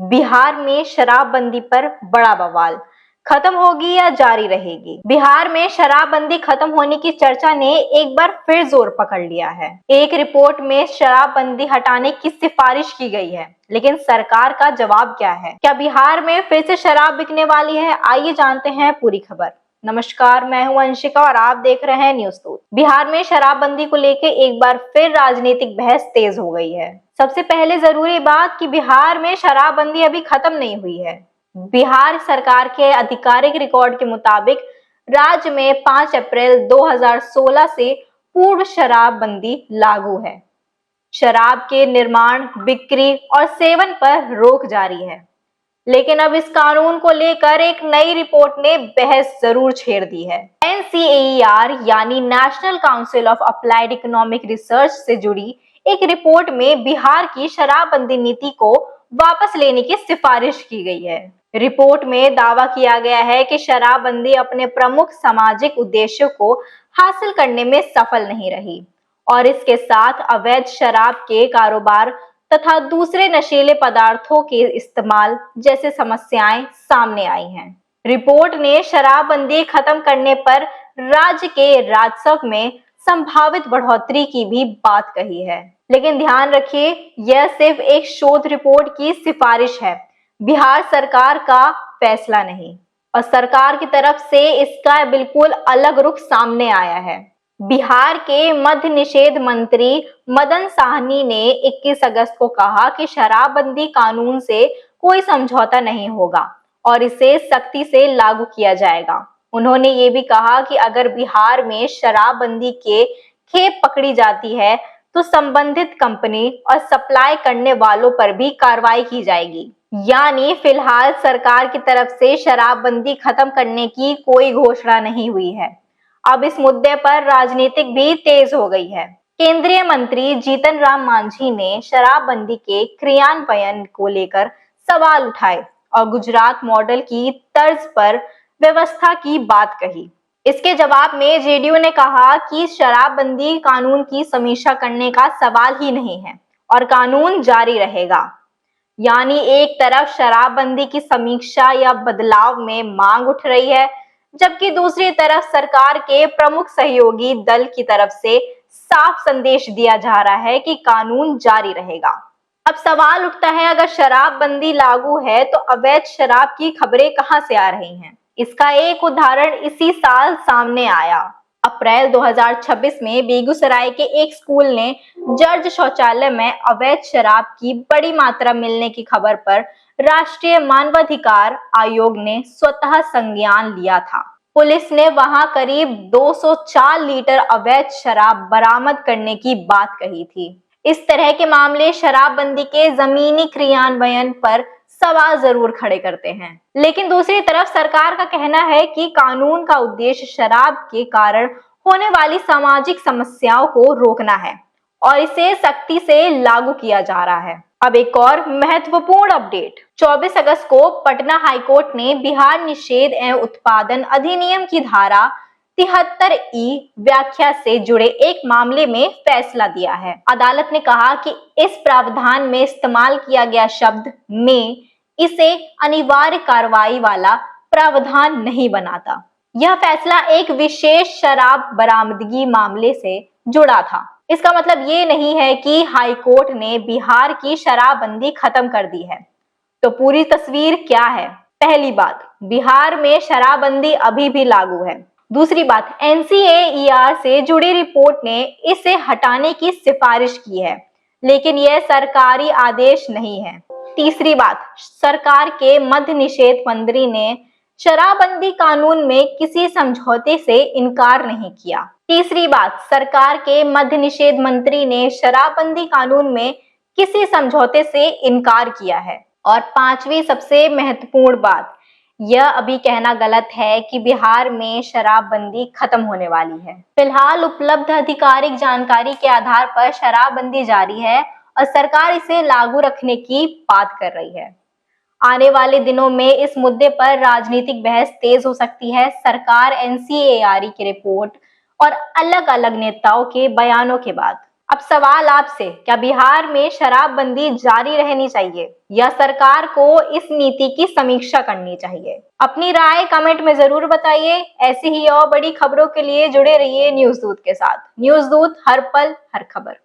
बिहार में शराबबंदी पर बड़ा बवाल, खत्म होगी या जारी रहेगी? बिहार में शराबबंदी खत्म होने की चर्चा ने एक बार फिर जोर पकड़ लिया है। एक रिपोर्ट में शराबबंदी हटाने की सिफारिश की गई है, लेकिन सरकार का जवाब क्या है? क्या बिहार में फिर से शराब बिकने वाली है? आइए जानते हैं पूरी खबर। नमस्कार, मैं हूं अंशिका और आप देख रहे हैं न्यूज़ टूट। बिहार में शराबबंदी को लेकर एक बार फिर राजनीतिक बहस तेज हो गई है। सबसे पहले जरूरी बात कि बिहार में शराबबंदी अभी खत्म नहीं हुई है। बिहार सरकार के आधिकारिक रिकॉर्ड के मुताबिक राज्य में 5 अप्रैल 2016 से पूर्ण शराबबंदी लागू है। शराब के निर्माण, बिक्री और सेवन पर रोक जारी है। लेकिन अब इस कानून को लेकर एक नई रिपोर्ट ने बहस जरूर छेड़ दी है। NCAER यानी national council of applied economic research से जुड़ी एक रिपोर्ट में बिहार की शराबबंदी नीति को वापस लेने की सिफारिश की गई है। रिपोर्ट में दावा किया गया है कि शराबबंदी अपने प्रमुख सामाजिक उद्देश्यों को हासिल करने में सफल नहीं रही और इसके साथ अवैध शराब के कारोबार तथा दूसरे नशीले पदार्थों के इस्तेमाल जैसे समस्याएं सामने आई हैं। रिपोर्ट ने शराबबंदी खत्म करने पर राज्य के राजस्व में संभावित बढ़ोतरी की भी बात कही है। लेकिन ध्यान रखिए, यह सिर्फ एक शोध रिपोर्ट की सिफारिश है, बिहार सरकार का फैसला नहीं। और सरकार की तरफ से इसका बिल्कुल अलग रुख सामने आया है। बिहार के मद्य निषेध मंत्री मदन साहनी ने 21 अगस्त को कहा कि शराबबंदी कानून से कोई समझौता नहीं होगा और इसे सख्ती से लागू किया जाएगा। उन्होंने ये भी कहा कि अगर बिहार में शराबबंदी के खेप पकड़ी जाती है तो संबंधित कंपनी और सप्लाई करने वालों पर भी कार्रवाई की जाएगी। यानी फिलहाल सरकार की तरफ से शराबबंदी खत्म करने की कोई घोषणा नहीं हुई है। अब इस मुद्दे पर राजनीतिक भी तेज हो गई है। केंद्रीय मंत्री जीतन राम मांझी ने शराबबंदी के क्रियान्वयन को लेकर सवाल उठाए और गुजरात मॉडल की तर्ज पर व्यवस्था की बात कही। इसके जवाब में जेडीयू ने कहा कि शराबबंदी कानून की समीक्षा करने का सवाल ही नहीं है और कानून जारी रहेगा। यानी एक तरफ शराबबंदी की समीक्षा या बदलाव में मांग उठ रही है, जबकि दूसरी तरफ सरकार के प्रमुख सहयोगी दल की तरफ से साफ संदेश दिया जा रहा है कि कानून जारी रहेगा। अब सवाल उठता है, अगर शराबबंदी लागू है तो अवैध शराब की खबरें कहां से आ रही हैं? इसका एक उदाहरण इसी साल सामने आया। अप्रैल 2026 में बेगूसराय के एक स्कूल ने जर्ज शौचालय में अवैध शराब की बड़ी मात्रा मिलने की खबर पर राष्ट्रीय मानवाधिकार आयोग ने स्वतः संज्ञान लिया था। पुलिस ने वहां करीब 204 लीटर अवैध शराब बरामद करने की बात कही थी। इस तरह के मामले शराबबंदी के जमीनी क्रियान्वयन पर सवाल जरूर खड़े करते हैं। लेकिन दूसरी तरफ सरकार का कहना है कि कानून का उद्देश्य शराब के कारण होने वाली सामाजिक समस्याओं को रोकना है और इसे सख्ती से लागू किया जा रहा है। अब एक और महत्वपूर्ण अपडेट। 24 अगस्त को पटना हाईकोर्ट ने बिहार निषेध एवं उत्पादन अधिनियम की धारा 73E व्याख्या से जुड़े एक मामले में फैसला दिया है। अदालत ने कहा कि इस प्रावधान में इस्तेमाल किया गया शब्द में इसे अनिवार्य कार्रवाई वाला प्रावधान नहीं बनाता। यह फैसला एक विशेष शराब बरामदगी मामले से जुड़ा था। इसका मतलब ये नहीं है कि हाई कोर्ट ने बिहार की शराबबंदी खत्म कर दी है। तो पूरी तस्वीर क्या है? पहली बात, बिहार में शराबबंदी अभी भी लागू है। दूसरी बात, NCAER से जुड़ी रिपोर्ट ने इसे हटाने की सिफारिश की है, लेकिन यह सरकारी आदेश नहीं है। तीसरी बात, सरकार के मद्य निषेध मंत्री ने शराबबंदी कानून में किसी समझौते से इनकार नहीं किया। तीसरी बात, सरकार के मद्य निषेध मंत्री ने शराबबंदी कानून में किसी समझौते से इनकार किया है। और पांचवी सबसे महत्वपूर्ण बात, यह अभी कहना गलत है कि बिहार में शराबबंदी खत्म होने वाली है। फिलहाल उपलब्ध आधिकारिक जानकारी के आधार पर शराबबंदी जारी है और सरकार इसे लागू रखने की बात कर रही है। आने वाले दिनों में इस मुद्दे पर राजनीतिक बहस तेज हो सकती है। सरकार, NCAER की रिपोर्ट और अलग अलग नेताओं के बयानों के बाद अब सवाल आपसे, क्या बिहार में शराबबंदी जारी रहनी चाहिए या सरकार को इस नीति की समीक्षा करनी चाहिए? अपनी राय कमेंट में जरूर बताइए। ऐसी ही और बड़ी खबरों के लिए जुड़े रहिए न्यूज़ दूत के साथ। न्यूज़ दूत, हर पल हर खबर।